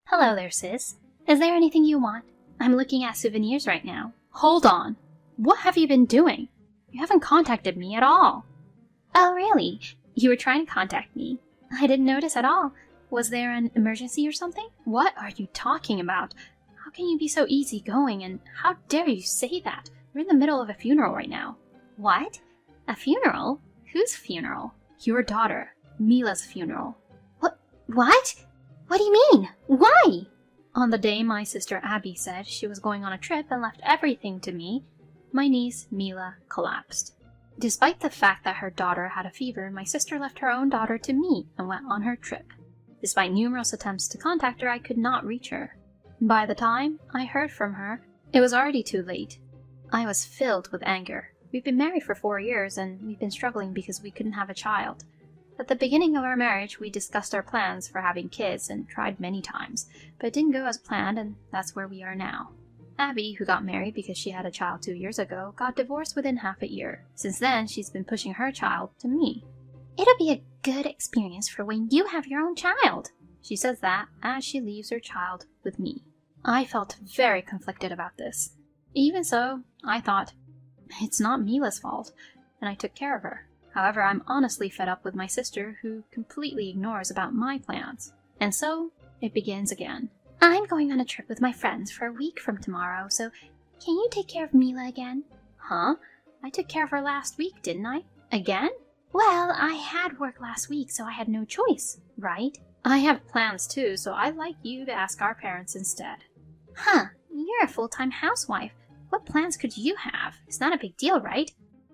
Hello there, sis. Is there anything you want? I'm looking at souvenirs right now. Hold on. What have you been doing? You haven't contacted me at all. Oh, really? You were trying to contact me. I didn't notice at all. Was there an emergency or something? What are you talking about? How can you be so easygoing, and how dare you say that? We're in the middle of a funeral right now. What? A funeral? Whose funeral? Your daughter, Mila's funeral. What? What do you mean? Why? On the day my sister Abby said she was going on a trip and left everything to me, my niece Mila collapsed. Despite the fact that her daughter had a fever, my sister left her own daughter to me and went on her trip. Despite numerous attempts to contact her, I could not reach her. By the time I heard from her, it was already too late. I was filled with anger. We've been married for 4 years, and we've been struggling because we couldn't have a child. At the beginning of our marriage, we discussed our plans for having kids and tried many times, but it didn't go as planned, and that's where we are now. Abby, who got married because she had a child 2 years ago, got divorced within half a year. Since then, she's been pushing her child to me. It'll be a good experience for when you have your own child. She says that as she leaves her child with me. I felt very conflicted about this. Even so, I thought, it's not Mila's fault, and I took care of her. However, I'm honestly fed up with my sister, who completely ignores about my plans. And so, it begins again. I'm going on a trip with my friends for a week from tomorrow, so can you take care of Mila again? Huh? I took care of her last week, didn't I? Again? Well, I had work last week, so I had no choice, right? I have plans too, so I'd like you to ask our parents instead. Huh, you're a full-time housewife. What plans could you have? It's not a big deal, right?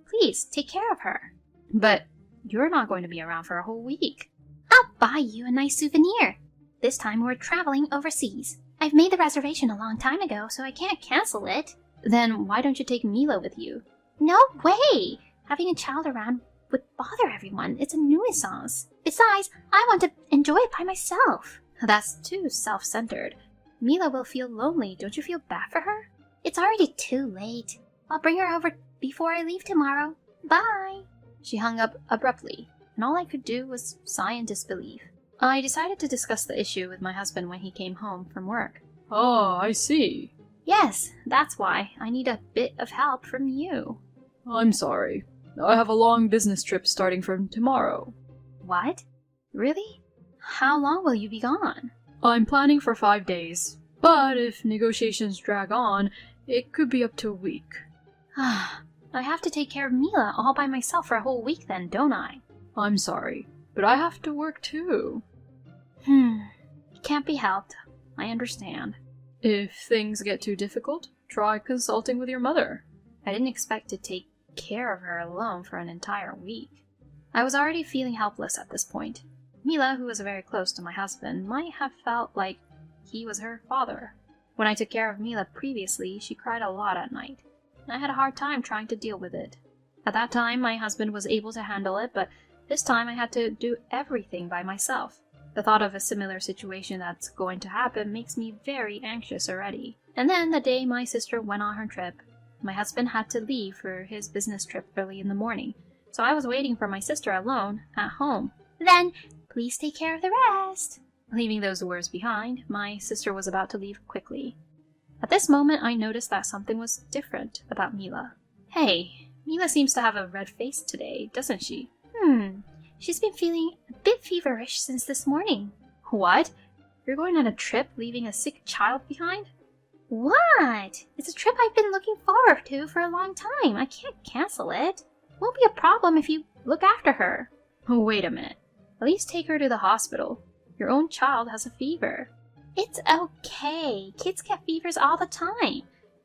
Please, take care of her. But you're not going to be around for a whole week. I'll buy you a nice souvenir. This time we're traveling overseas. I've made the reservation a long time ago, so I can't cancel it. Then why don't you take Mila with you? No way! Having a child around would bother everyone. It's a nuisance. Besides, I want to enjoy it by myself. That's too self-centered. Mila will feel lonely. Don't you feel bad for her? It's already too late. I'll bring her over before I leave tomorrow. Bye. She hung up abruptly, and all I could do was sigh in disbelief. I decided to discuss the issue with my husband when he came home from work. Ah, I see. Yes, that's why. I need a bit of help from you. I'm sorry. I have a long business trip starting from tomorrow. What? Really? How long will you be gone? I'm planning for 5 days, but if negotiations drag on, it could be up to a week. I have to take care of Mila all by myself for a whole week then, don't I? I'm sorry, but I have to work too. It can't be helped. I understand. If things get too difficult, try consulting with your mother. I didn't expect to take care of her alone for an entire week. I was already feeling helpless at this point. Mila, who was very close to my husband, might have felt like he was her father. When I took care of Mila previously, she cried a lot at night. I had a hard time trying to deal with it. At that time, my husband was able to handle it, but this time I had to do everything by myself. The thought of a similar situation that's going to happen makes me very anxious already. And then the day my sister went on her trip, my husband had to leave for his business trip early in the morning, so I was waiting for my sister alone at home. Then, please take care of the rest. Leaving those words behind, my sister was about to leave quickly. At this moment, I noticed that something was different about Mila. Hey, Mila seems to have a red face today, doesn't she? She's been feeling a bit feverish since this morning. What? You're going on a trip leaving a sick child behind? What? It's a trip I've been looking forward to for a long time. I can't cancel it. Won't be a problem if you look after her. Wait a minute. At least take her to the hospital. Your own child has a fever. It's okay. Kids get fevers all the time.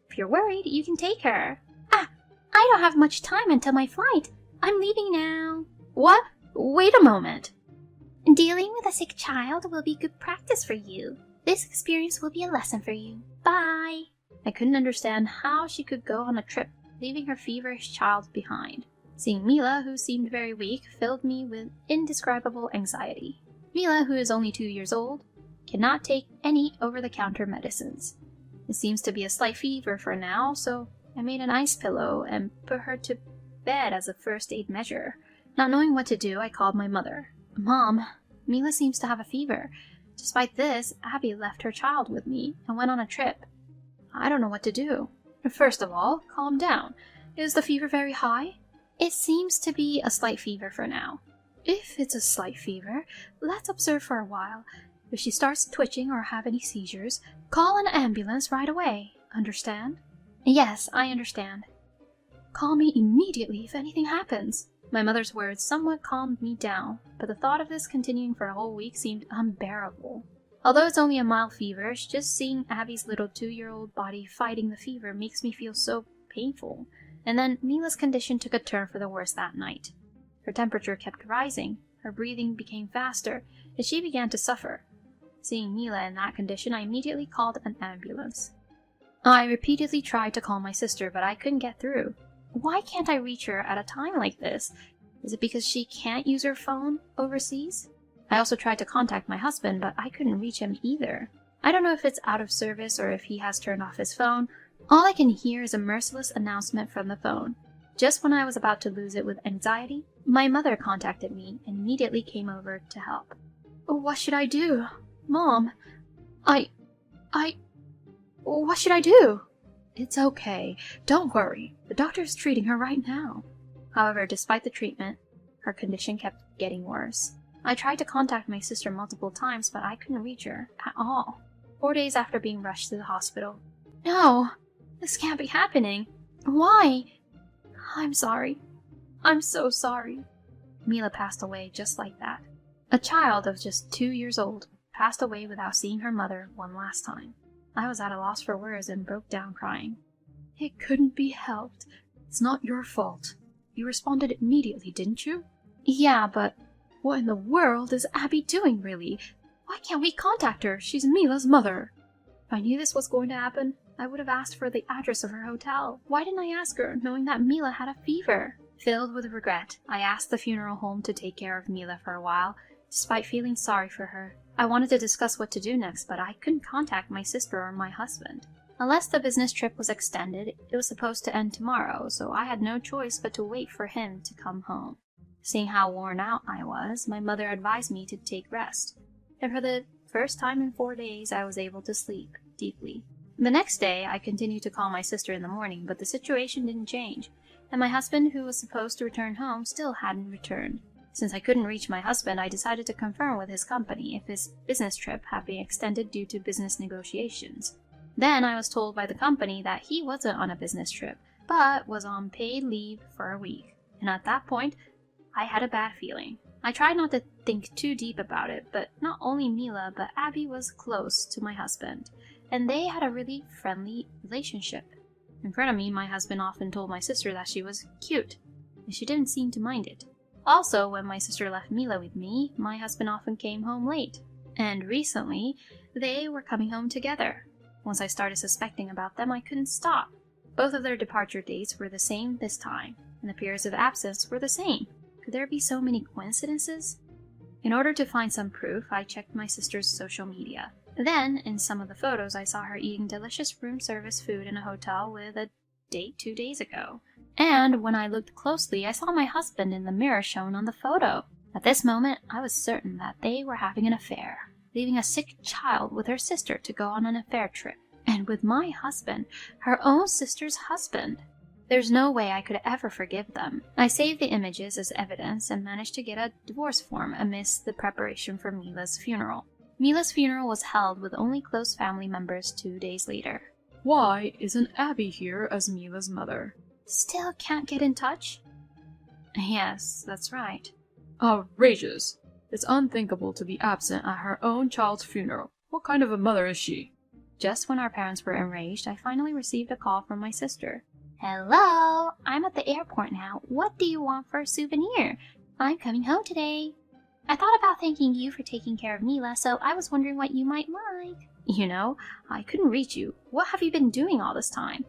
If you're worried, you can take her. I don't have much time until my flight. I'm leaving now. What? Wait a moment. Dealing with a sick child will be good practice for you. This experience will be a lesson for you. Bye. I couldn't understand how she could go on a trip, leaving her feverish child behind. Seeing Mila, who seemed very weak, filled me with indescribable anxiety. Mila, who is only 2 years old, cannot take any over-the-counter medicines. It seems to be a slight fever for now, so I made an ice pillow and put her to bed as a first aid measure. Not knowing what to do, I called my mother. Mom, Mila seems to have a fever. Despite this, Abby left her child with me and went on a trip. I don't know what to do. First of all, calm down. Is the fever very high? It seems to be a slight fever for now. If it's a slight fever, let's observe for a while. If she starts twitching or have any seizures, call an ambulance right away. Understand? Yes, I understand. Call me immediately if anything happens. My mother's words somewhat calmed me down, but the thought of this continuing for a whole week seemed unbearable. Although it's only a mild fever, just seeing Abby's little 2-year-old body fighting the fever makes me feel so painful. And then Mila's condition took a turn for the worse that night. Her temperature kept rising, her breathing became faster, and she began to suffer. Seeing Mila in that condition, I immediately called an ambulance. I repeatedly tried to call my sister, but I couldn't get through. Why can't I reach her at a time like this? Is it because she can't use her phone overseas? I also tried to contact my husband, but I couldn't reach him either. I don't know if it's out of service or if he has turned off his phone. All I can hear is a merciless announcement from the phone. Just when I was about to lose it with anxiety, my mother contacted me and immediately came over to help. What should I do? Mom, what should I do? It's okay. Don't worry. The doctor is treating her right now. However, despite the treatment, her condition kept getting worse. I tried to contact my sister multiple times, but I couldn't reach her at all. 4 days after being rushed to the hospital. No, this can't be happening. Why? I'm sorry. I'm so sorry. Mila passed away just like that. A child of just 2 years old passed away without seeing her mother one last time. I was at a loss for words and broke down crying. It couldn't be helped. It's not your fault. You responded immediately, didn't you? Yeah, but what in the world is Abby doing, really? Why can't we contact her? She's Mila's mother. If I knew this was going to happen, I would have asked for the address of her hotel. Why didn't I ask her, knowing that Mila had a fever? Filled with regret, I asked the funeral home to take care of Mila for a while, despite feeling sorry for her. I wanted to discuss what to do next, but I couldn't contact my sister or my husband. Unless the business trip was extended, it was supposed to end tomorrow, so I had no choice but to wait for him to come home. Seeing how worn out I was, my mother advised me to take rest. And for the first time in 4 days, I was able to sleep deeply. The next day, I continued to call my sister in the morning, but the situation didn't change, and my husband, who was supposed to return home, still hadn't returned. Since I couldn't reach my husband, I decided to confirm with his company if his business trip had been extended due to business negotiations. Then I was told by the company that he wasn't on a business trip, but was on paid leave for a week. And at that point, I had a bad feeling. I tried not to think too deep about it, but not only Mila, but Abby was close to my husband, and they had a really friendly relationship. In front of me, my husband often told my sister that she was cute, and she didn't seem to mind it. Also, when my sister left Mila with me, my husband often came home late. And recently, they were coming home together. Once I started suspecting about them, I couldn't stop. Both of their departure dates were the same this time, and the periods of absence were the same. Could there be so many coincidences? In order to find some proof, I checked my sister's social media. Then, in some of the photos, I saw her eating delicious room service food in a hotel with a date 2 days ago. And when I looked closely, I saw my husband in the mirror shown on the photo. At this moment, I was certain that they were having an affair, leaving a sick child with her sister to go on an affair trip. And with my husband, her own sister's husband. There's no way I could ever forgive them. I saved the images as evidence and managed to get a divorce form amidst the preparation for Mila's funeral. Mila's funeral was held with only close family members 2 days later. Why isn't Abby here as Mila's mother? Still can't get in touch? Yes, that's right. Outrageous! It's unthinkable to be absent at her own child's funeral. What kind of a mother is she? Just when our parents were enraged, I finally received a call from my sister. Hello, I'm at the airport now. What do you want for a souvenir? I'm coming home today. I thought about thanking you for taking care of Mila, so I was wondering what you might like. You know, I couldn't reach you. What have you been doing all this time?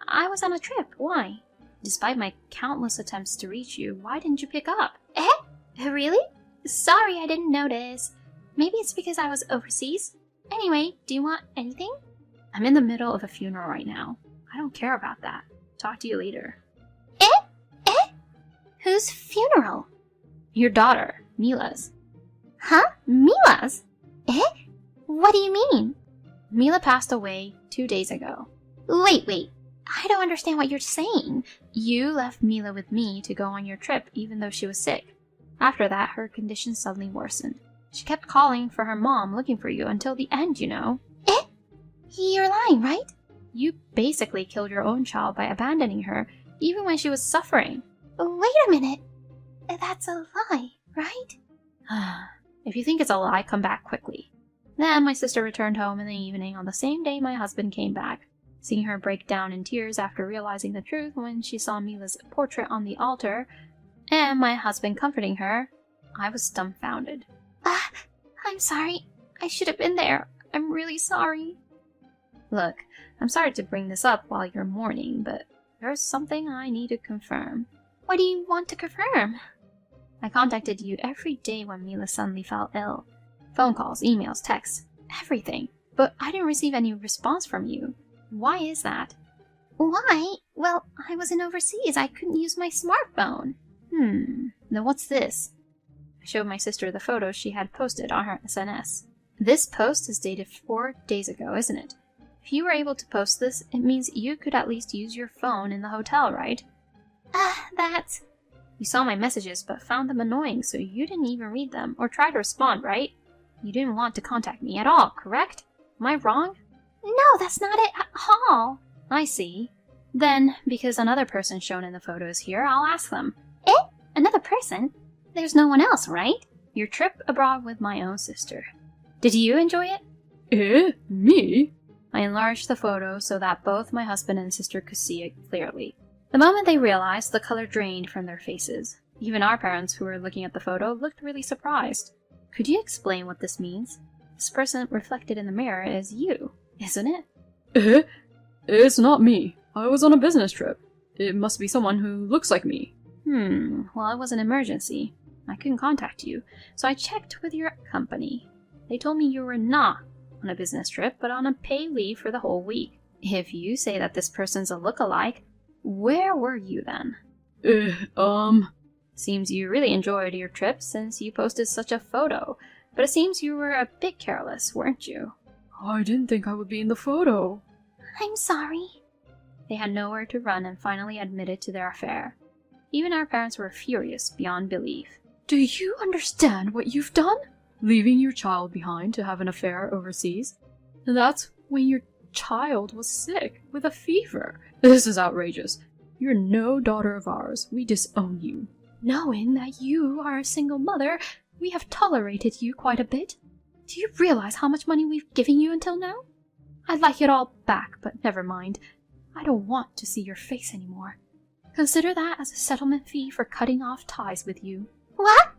I was on a trip. Why? Despite my countless attempts to reach you, why didn't you pick up? Really? Sorry, I didn't notice. Maybe it's because I was overseas. Anyway, do you want anything? I'm in the middle of a funeral right now. I don't care about that. Talk to you later. Whose funeral? Your daughter, Mila's. Huh? Mila's? Eh? What do you mean? Mila passed away 2 days ago. Wait. I don't understand what you're saying. You left Mila with me to go on your trip even though she was sick. After that, her condition suddenly worsened. She kept calling for her mom, looking for you until the end, you know. Eh? You're lying, right? You basically killed your own child by abandoning her, even when she was suffering. Wait a minute. That's a lie, right? If you think it's a lie, come back quickly. Then my sister returned home in the evening on the same day my husband came back. Seeing her break down in tears after realizing the truth when she saw Mila's portrait on the altar, and my husband comforting her, I was dumbfounded. I'm sorry. I should have been there. I'm really sorry. Look, I'm sorry to bring this up while you're mourning, but there's something I need to confirm. What do you want to confirm? I contacted you every day when Mila suddenly fell ill. Phone calls, emails, texts, everything. But I didn't receive any response from you. Why is that? Why? Well, I wasn't overseas. I couldn't use my smartphone. Then what's this? I showed my sister the photos she had posted on her SNS. This post is dated 4 days ago, isn't it? If you were able to post this, it means you could at least use your phone in the hotel, right? That's... You saw my messages but found them annoying, so you didn't even read them or try to respond, right? You didn't want to contact me at all, correct? Am I wrong? No, that's not it at all. I see. Then, because another person shown in the photo is here, I'll ask them. Eh? Another person? There's no one else, right? Your trip abroad with my own sister. Did you enjoy it? Eh? Me? I enlarged the photo so that both my husband and sister could see it clearly. The moment they realized, the color drained from their faces. Even our parents, who were looking at the photo, looked really surprised. Could you explain what this means? This person reflected in the mirror is you, isn't it? Eh? It's not me. I was on a business trip. It must be someone who looks like me. Well, it was an emergency. I couldn't contact you, so I checked with your company. They told me you were not on a business trip, but on a paid leave for the whole week. If you say that this person's a look-alike, where were you then? Seems you really enjoyed your trip since you posted such a photo, but it seems you were a bit careless, weren't you? I didn't think I would be in the photo. I'm sorry. They had nowhere to run and finally admitted to their affair. Even our parents were furious beyond belief. Do you understand what you've done? Leaving your child behind to have an affair overseas? And that's when your child was sick with a fever. This is outrageous. You're no daughter of ours. We disown you. Knowing that you are a single mother, we have tolerated you quite a bit. Do you realize how much money we've given you until now? I'd like it all back, but never mind. I don't want to see your face anymore. Consider that as a settlement fee for cutting off ties with you. What?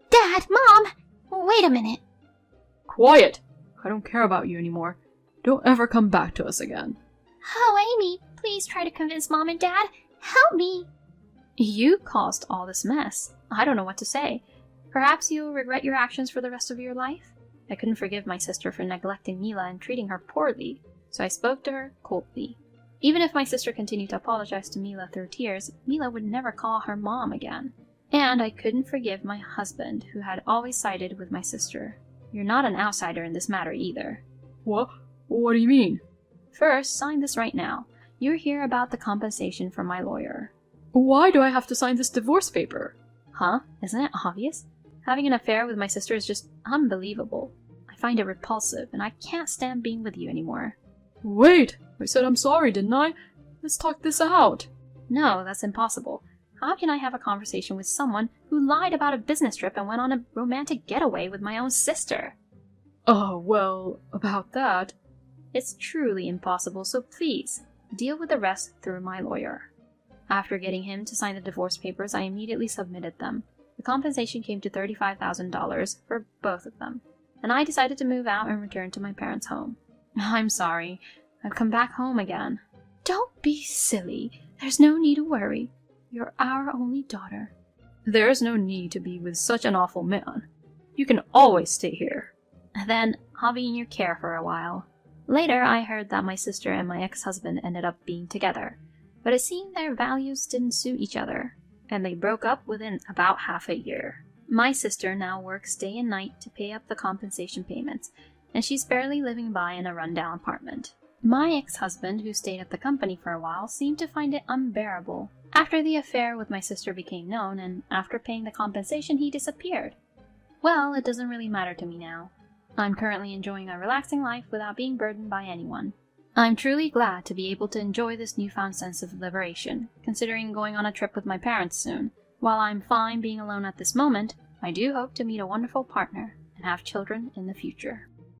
Dad, Mom! Wait a minute. Quiet! I don't care about you anymore. Don't ever come back to us again. Oh, Amy, please try to convince Mom and Dad. Help me. You caused all this mess. I don't know what to say. Perhaps you'll regret your actions for the rest of your life? I couldn't forgive my sister for neglecting Mila and treating her poorly, so I spoke to her coldly. Even if my sister continued to apologize to Mila through tears, Mila would never call her mom again. And I couldn't forgive my husband, who had always sided with my sister. You're not an outsider in this matter either. What? What do you mean? First, sign this right now. You're here about the compensation from my lawyer. Why do I have to sign this divorce paper? Huh? Isn't it obvious? Having an affair with my sister is just unbelievable. I find it repulsive, and I can't stand being with you anymore. Wait! I said I'm sorry, didn't I? Let's talk this out. No, that's impossible. How can I have a conversation with someone who lied about a business trip and went on a romantic getaway with my own sister? Oh, well, about that... It's truly impossible, so please, deal with the rest through my lawyer. After getting him to sign the divorce papers, I immediately submitted them. The compensation came to $35,000 for both of them, and I decided to move out and return to my parents' home. I'm sorry. I've come back home again. Don't be silly. There's no need to worry. You're our only daughter. There's no need to be with such an awful man. You can always stay here. Then I'll be in your care for a while. Later, I heard that my sister and my ex-husband ended up being together, but it seemed their values didn't suit each other, and they broke up within about half a year. My sister now works day and night to pay up the compensation payments, and she's barely living by in a rundown apartment. My ex-husband, who stayed at the company for a while, seemed to find it unbearable. After the affair with my sister became known, and after paying the compensation, he disappeared. Well, it doesn't really matter to me now. I'm currently enjoying a relaxing life without being burdened by anyone. I'm truly glad to be able to enjoy this newfound sense of liberation, considering going on a trip with my parents soon. While I'm fine being alone at this moment, I do hope to meet a wonderful partner and have children in the future.